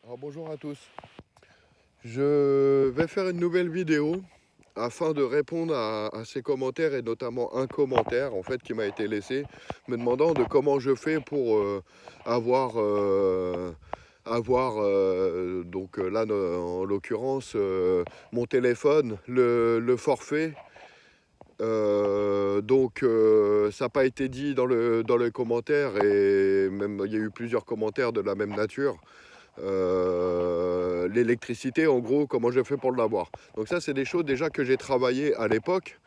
Alors bonjour à tous. Je vais faire une nouvelle vidéo afin de répondre à ces commentaires et notamment un commentaire en fait qui m'a été laissé me demandant de comment je fais pour avoir donc là en l'occurrence mon téléphone, le forfait. Ça n'a pas été dit dans le commentaire et même il y a eu plusieurs commentaires de la même nature. L'électricité, en gros, comment je fais pour l'avoir. Donc ça, c'est des choses déjà que j'ai travaillé à l'époque.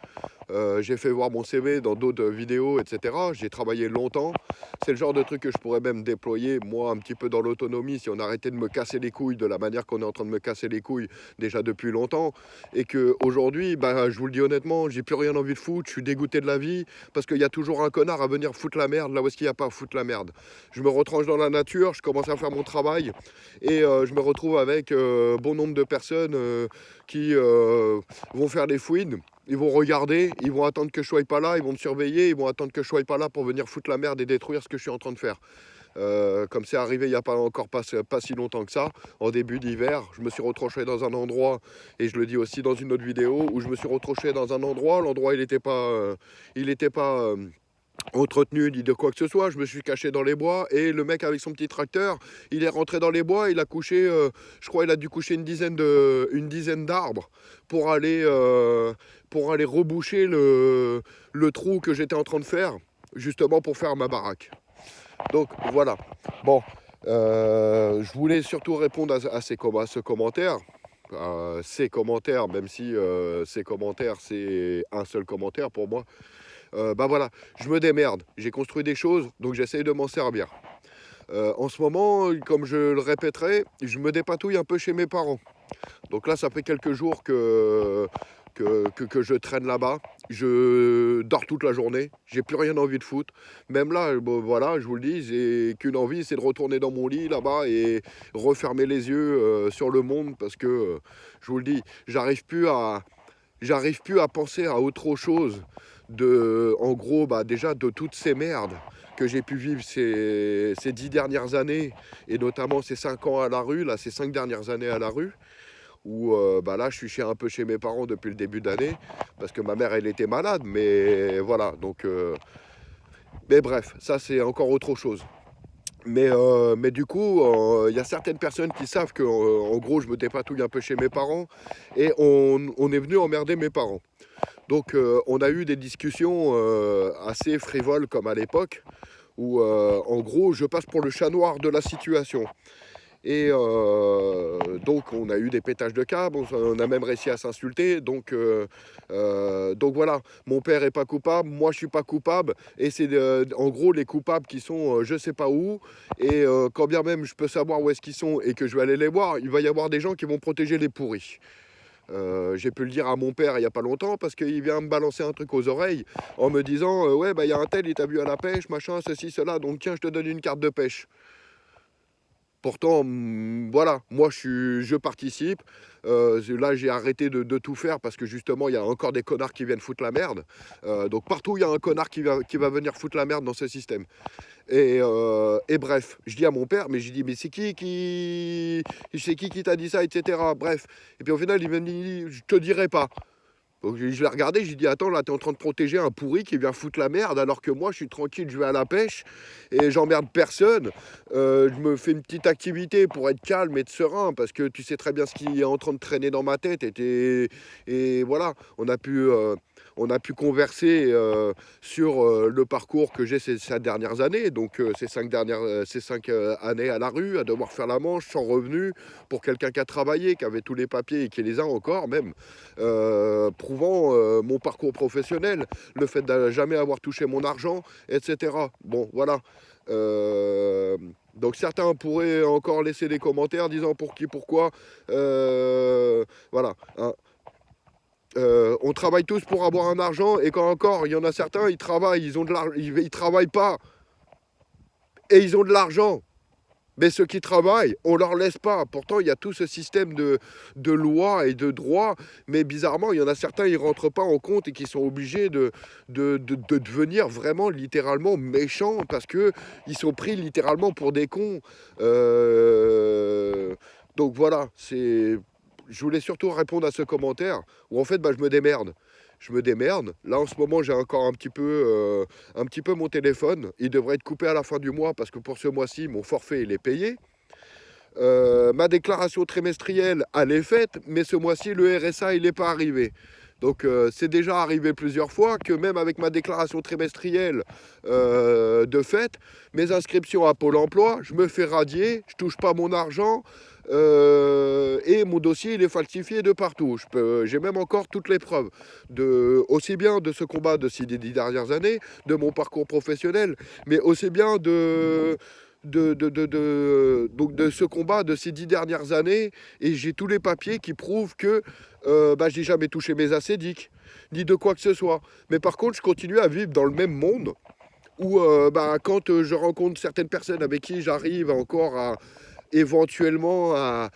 J'ai fait voir mon CV dans d'autres vidéos, etc. J'ai travaillé longtemps. C'est le genre de truc que je pourrais même déployer, moi, un petit peu dans l'autonomie, si on arrêtait de me casser les couilles de la manière qu'on est en train de me casser les couilles déjà depuis longtemps. Et qu'aujourd'hui, bah, je vous le dis honnêtement, j'ai plus rien envie de foutre, je suis dégoûté de la vie, parce qu'il y a toujours un connard à venir foutre la merde là où est-ce qu'il n'y a pas à foutre la merde. Je me retranche dans la nature, je commence à faire mon travail, et je me retrouve avec bon nombre de personnes qui vont faire des fouines. Ils vont regarder, ils vont attendre que je sois pas là, ils vont me surveiller, ils vont attendre que je sois pas là pour venir foutre la merde et détruire ce que je suis en train de faire. Comme c'est arrivé il n'y a pas encore pas si longtemps que ça, en début d'hiver, je me suis retranché dans un endroit, et je le dis aussi dans une autre vidéo, où je me suis retranché dans un endroit, l'endroit il était pas entretenu ni de quoi que ce soit. Je me suis caché dans les bois et le mec avec son petit tracteur, il est rentré dans les bois, il a couché, je crois il a dû coucher une dizaine d'arbres pour aller reboucher le trou que j'étais en train de faire, justement pour faire ma baraque. Donc voilà. Bon, je voulais surtout répondre à ce commentaire. Ces commentaires, même si ces commentaires c'est un seul commentaire pour moi. Bah voilà, je me démerde. J'ai construit des choses, donc j'essaye de m'en servir. En ce moment, comme je le répéterai, je me dépatouille un peu chez mes parents. Donc là, ça fait quelques jours que je traîne là-bas. Je dors toute la journée. J'ai plus rien envie de foutre. Même là, bon, voilà, je vous le dis, j'ai qu'une envie, c'est de retourner dans mon lit là-bas et refermer les yeux sur le monde parce que, je vous le dis, j'arrive plus à penser à autre chose en gros, bah, déjà de toutes ces merdes que j'ai pu vivre ces 10 dernières années, et notamment ces 5 ans à la rue, là, ces 5 dernières années à la rue, où bah, là, je suis un peu chez mes parents depuis le début d'année, parce que ma mère, elle était malade, mais voilà, donc... mais bref, ça, c'est encore autre chose. Mais du coup, il y a certaines personnes qui savent que, en gros, je me dépatouille un peu chez mes parents, et on est venu emmerder mes parents. Donc on a eu des discussions assez frivoles comme à l'époque, où en gros je passe pour le chat noir de la situation. Et donc on a eu des pétages de câbles, on a même réussi à s'insulter. Donc voilà, mon père est pas coupable, moi je suis pas coupable, et c'est en gros les coupables qui sont je sais pas où. Et quand bien même je peux savoir où est-ce qu'ils sont et que je vais aller les voir, il va y avoir des gens qui vont protéger les pourris. J'ai pu le dire à mon père il n'y a pas longtemps parce qu'il vient me balancer un truc aux oreilles en me disant ouais, bah il y a un tel, il t'a vu à la pêche, machin, ceci, cela, donc tiens, je te donne une carte de pêche. Pourtant, voilà, moi je participe. Là, j'ai arrêté de tout faire parce que justement, il y a encore des connards qui viennent foutre la merde. Donc partout, il y a un connard qui va venir foutre la merde dans ce système. Et bref, je dis à mon père, mais je dis, mais c'est qui t'a dit ça, etc. Bref. Et puis au final, il me dit, je te dirai pas. Donc je l'ai regardé, j'ai dit, attends, là, t'es en train de protéger un pourri qui vient foutre la merde, alors que moi, je suis tranquille, je vais à la pêche et j'emmerde personne. Je me fais une petite activité pour être calme et de serein, parce que tu sais très bien ce qui est en train de traîner dans ma tête. Et voilà, on a pu converser sur le parcours que j'ai ces dernières années, donc ces 5 années à la rue, à devoir faire la manche sans revenu, pour quelqu'un qui a travaillé, qui avait tous les papiers et qui les a encore même, prouvant mon parcours professionnel, le fait de jamais avoir touché mon argent, etc. Bon, voilà. Donc certains pourraient encore laisser des commentaires disant pour qui, pourquoi. Voilà, hein. On travaille tous pour avoir un argent, et quand encore, il y en a certains, ils travaillent, ils travaillent pas, et ils ont de l'argent. Mais ceux qui travaillent, on ne leur laisse pas. Pourtant, il y a tout ce système de lois et de droits. Mais bizarrement, il y en a certains, ils ne rentrent pas en compte et qui sont obligés de devenir vraiment littéralement méchants parce qu'ils sont pris littéralement pour des cons. Donc voilà, je voulais surtout répondre à ce commentaire où en fait je me démerde. Je me démerde. Là en ce moment j'ai encore un petit peu mon téléphone. Il devrait être coupé à la fin du mois parce que pour ce mois-ci mon forfait il est payé. Ma déclaration trimestrielle elle est faite, mais ce mois-ci le RSA il n'est pas arrivé. Donc c'est déjà arrivé plusieurs fois que même avec ma déclaration trimestrielle de fait, mes inscriptions à Pôle emploi, je me fais radier, je touche pas mon argent et mon dossier il est falsifié de partout. J'ai même encore toutes les preuves, aussi bien de ce combat de ces 10 dernières années, de mon parcours professionnel, mais aussi bien donc de ce combat de ces 10 dernières années, et j'ai tous les papiers qui prouvent que j'ai jamais touché mes assédiques, ni de quoi que ce soit. Mais par contre, je continue à vivre dans le même monde où quand je rencontre certaines personnes avec qui j'arrive encore à éventuellement à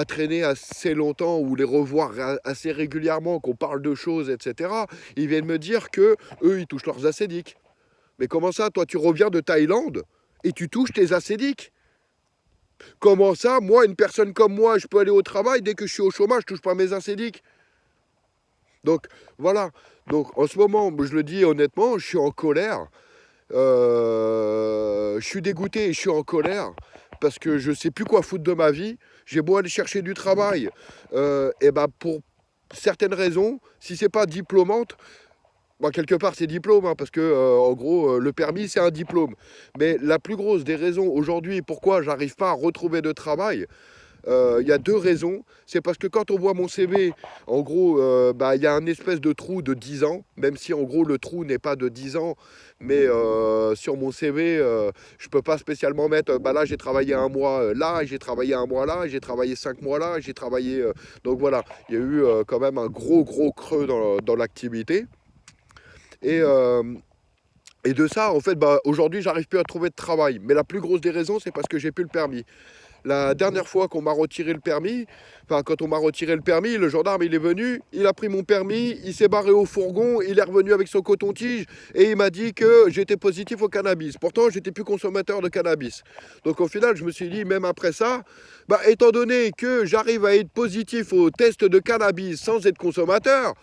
traîner assez longtemps ou les revoir assez régulièrement, qu'on parle de choses, etc., ils viennent me dire que eux, ils touchent leurs assédiques. Mais comment ça, toi, tu reviens de Thaïlande et tu touches tes assédiques? Comment ça, moi, une personne comme moi, je peux aller au travail, dès que je suis au chômage, je touche pas mes assédiques? Donc, voilà. Donc, en ce moment, je le dis honnêtement, je suis en colère. Je suis dégoûté et je suis en colère parce que je sais plus quoi foutre de ma vie. J'ai beau aller chercher du travail, et pour certaines raisons, si c'est pas diplômante, quelque part c'est diplôme, hein, parce que en gros le permis c'est un diplôme. Mais la plus grosse des raisons aujourd'hui pourquoi j'arrive pas à retrouver de travail, il y a deux raisons. C'est parce que quand on voit mon CV, en gros, il y a un espèce de trou de 10 ans, même si en gros le trou n'est pas de 10 ans, mais sur mon CV, je peux pas spécialement mettre, là j'ai travaillé un mois là, j'ai travaillé un mois là, j'ai travaillé 5 mois là, j'ai travaillé... donc voilà, il y a eu quand même un gros creux dans l'activité. Et, euh, et de ça, en fait, aujourd'hui, j'arrive plus à trouver de travail. Mais la plus grosse des raisons, c'est parce que j'ai plus le permis. La dernière fois qu'on m'a retiré le permis, enfin quand on m'a retiré le permis, le gendarme il est venu, il a pris mon permis, il s'est barré au fourgon, il est revenu avec son coton-tige et il m'a dit que j'étais positif au cannabis. Pourtant j'étais plus consommateur de cannabis. Donc au final je me suis dit même après ça, étant donné que j'arrive à être positif au test de cannabis sans être consommateur,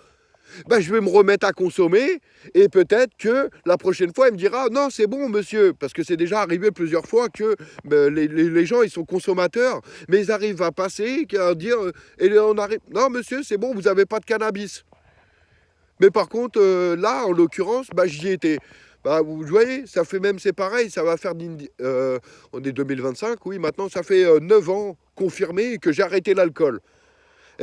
je vais me remettre à consommer et peut-être que la prochaine fois, il me dira non, c'est bon, monsieur. Parce que c'est déjà arrivé plusieurs fois que les gens, ils sont consommateurs, mais ils arrivent à passer, à dire et on arrive, non, monsieur, c'est bon, vous n'avez pas de cannabis. Mais par contre, là, en l'occurrence, j'y étais. Vous voyez, ça fait même, c'est pareil, ça va faire, on est 2025, oui, maintenant, ça fait 9 ans confirmé que j'ai arrêté l'alcool.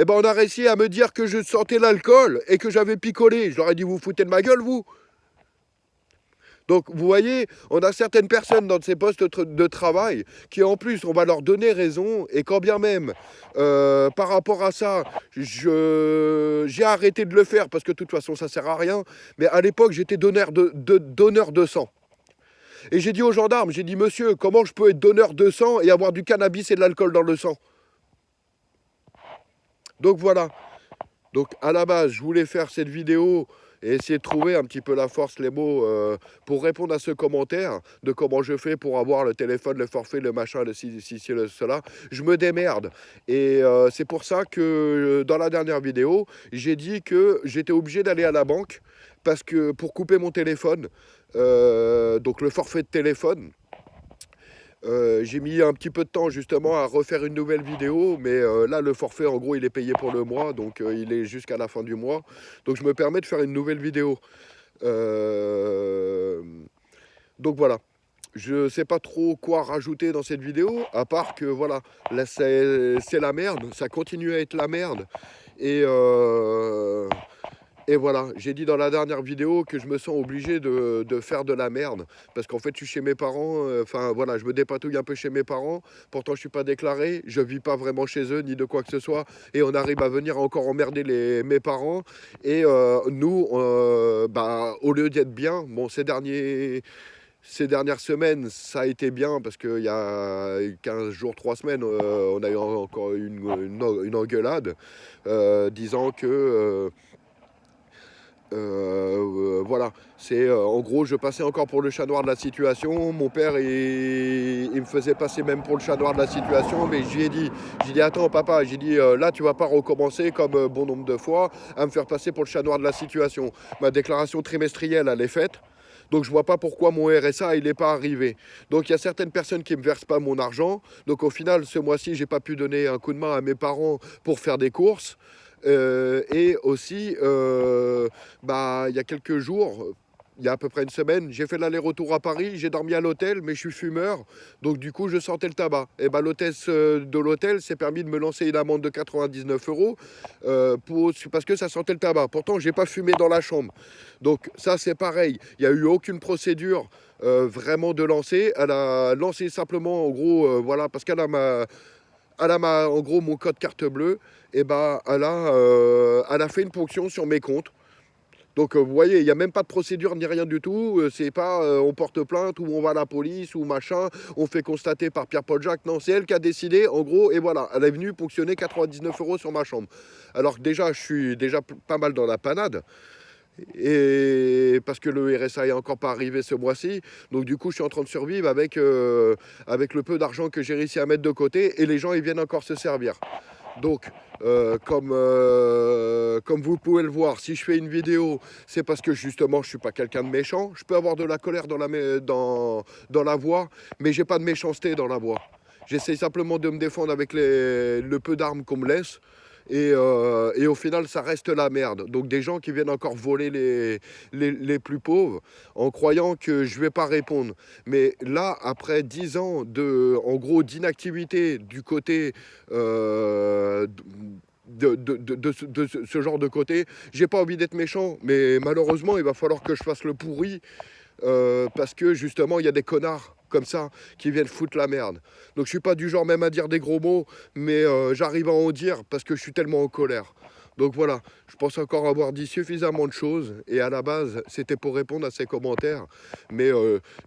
On a réussi à me dire que je sentais l'alcool et que j'avais picolé. Je leur ai dit, vous foutez de ma gueule, vous? Donc, vous voyez, on a certaines personnes dans ces postes de travail qui, en plus, on va leur donner raison. Et quand bien même, par rapport à ça, j'ai arrêté de le faire parce que de toute façon, ça sert à rien. Mais à l'époque, j'étais donneur de sang. Et j'ai dit aux gendarmes, j'ai dit, monsieur, comment je peux être donneur de sang et avoir du cannabis et de l'alcool dans le sang? Donc voilà. Donc à la base, je voulais faire cette vidéo et essayer de trouver un petit peu la force, les mots, pour répondre à ce commentaire de comment je fais pour avoir le téléphone, le forfait, le machin, le ci, cela. Je me démerde. Et c'est pour ça que dans la dernière vidéo, j'ai dit que j'étais obligé d'aller à la banque parce que pour couper mon téléphone, donc le forfait de téléphone, j'ai mis un petit peu de temps justement à refaire une nouvelle vidéo, mais là le forfait en gros il est payé pour le mois, donc il est jusqu'à la fin du mois. Donc je me permets de faire une nouvelle vidéo. Euh, donc voilà. Je sais pas trop quoi rajouter dans cette vidéo, à part que voilà, là c'est la merde, ça continue à être la merde. Et, et voilà, j'ai dit dans la dernière vidéo que je me sens obligé de faire de la merde. Parce qu'en fait, je suis chez mes parents, enfin voilà, je me dépatouille un peu chez mes parents. Pourtant, je suis pas déclaré, je vis pas vraiment chez eux, ni de quoi que ce soit. Et on arrive à venir encore emmerder mes parents. Et nous, au lieu d'être bien, bon, ces dernières semaines, ça a été bien parce qu'il y a 15 jours, 3 semaines, on a eu encore une engueulade disant que Voilà, c'est en gros, je passais encore pour le chat noir de la situation. Mon père, il me faisait passer même pour le chat noir de la situation, mais j'ai dit attends papa, j'ai dit là tu vas pas recommencer comme bon nombre de fois à me faire passer pour le chat noir de la situation. Ma déclaration trimestrielle, elle est faite. Donc je vois pas pourquoi mon RSA il n'est pas arrivé. Donc il y a certaines personnes qui me versent pas mon argent. Donc au final ce mois-ci j'ai pas pu donner un coup de main à mes parents pour faire des courses. Et aussi il y a quelques jours, il y a à peu près une semaine, j'ai fait l'aller-retour à Paris, j'ai dormi à l'hôtel, mais je suis fumeur, donc du coup je sentais le tabac. Et ben l'hôtesse de l'hôtel s'est permis de me lancer une amende de 99 euros parce que ça sentait le tabac. Pourtant j'ai pas fumé dans la chambre. Donc ça c'est pareil, il n'y a eu aucune procédure vraiment de lancer. Elle a lancé simplement en gros, voilà, parce qu'elle a en gros mon code carte bleue, et ben elle a fait une ponction sur mes comptes. Donc vous voyez, il n'y a même pas de procédure ni rien du tout. C'est pas on porte plainte ou on va à la police ou machin, on fait constater par Pierre-Paul Jacques. Non, c'est elle qui a décidé, en gros, et voilà, elle est venue ponctionner 99 euros sur ma chambre. Alors que déjà, je suis déjà pas mal dans la panade. Et parce que le RSA est encore pas arrivé ce mois-ci, donc du coup je suis en train de survivre avec le peu d'argent que j'ai réussi à mettre de côté, et les gens ils viennent encore se servir. Donc comme vous pouvez le voir, si je fais une vidéo, c'est parce que justement je suis pas quelqu'un de méchant. Je peux avoir de la colère dans la voix, mais j'ai pas de méchanceté dans la voix. J'essaie simplement de me défendre avec le peu d'armes qu'on me laisse. Et au final, ça reste la merde. Donc des gens qui viennent encore voler les plus pauvres en croyant que je vais pas répondre. Mais là, après 10 ans en gros, d'inactivité du côté de ce genre de côté, j'ai pas envie d'être méchant, mais malheureusement, il va falloir que je fasse le pourri parce que justement, il y a des connards comme ça qui viennent foutre la merde. Donc je suis pas du genre même à dire des gros mots, mais j'arrive à en dire parce que je suis tellement en colère. Donc voilà, je pense encore avoir dit suffisamment de choses, et à la base c'était pour répondre à ces commentaires, mais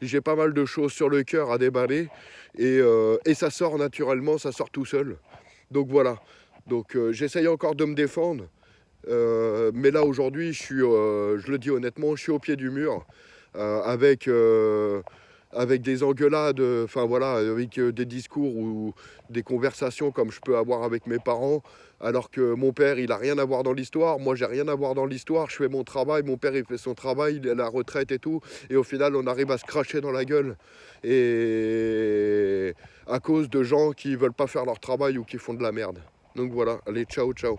j'ai pas mal de choses sur le cœur à déballer, et ça sort naturellement, ça sort tout seul. Donc voilà, donc j'essaye encore de me défendre, mais là aujourd'hui je le dis honnêtement, je suis au pied du mur avec des engueulades, enfin voilà, avec des discours ou des conversations comme je peux avoir avec mes parents, alors que mon père, il a rien à voir dans l'histoire, moi j'ai rien à voir dans l'histoire, je fais mon travail, mon père il fait son travail, il est à la retraite et tout, et au final on arrive à se cracher dans la gueule, et à cause de gens qui veulent pas faire leur travail ou qui font de la merde. Donc voilà, allez, ciao, ciao.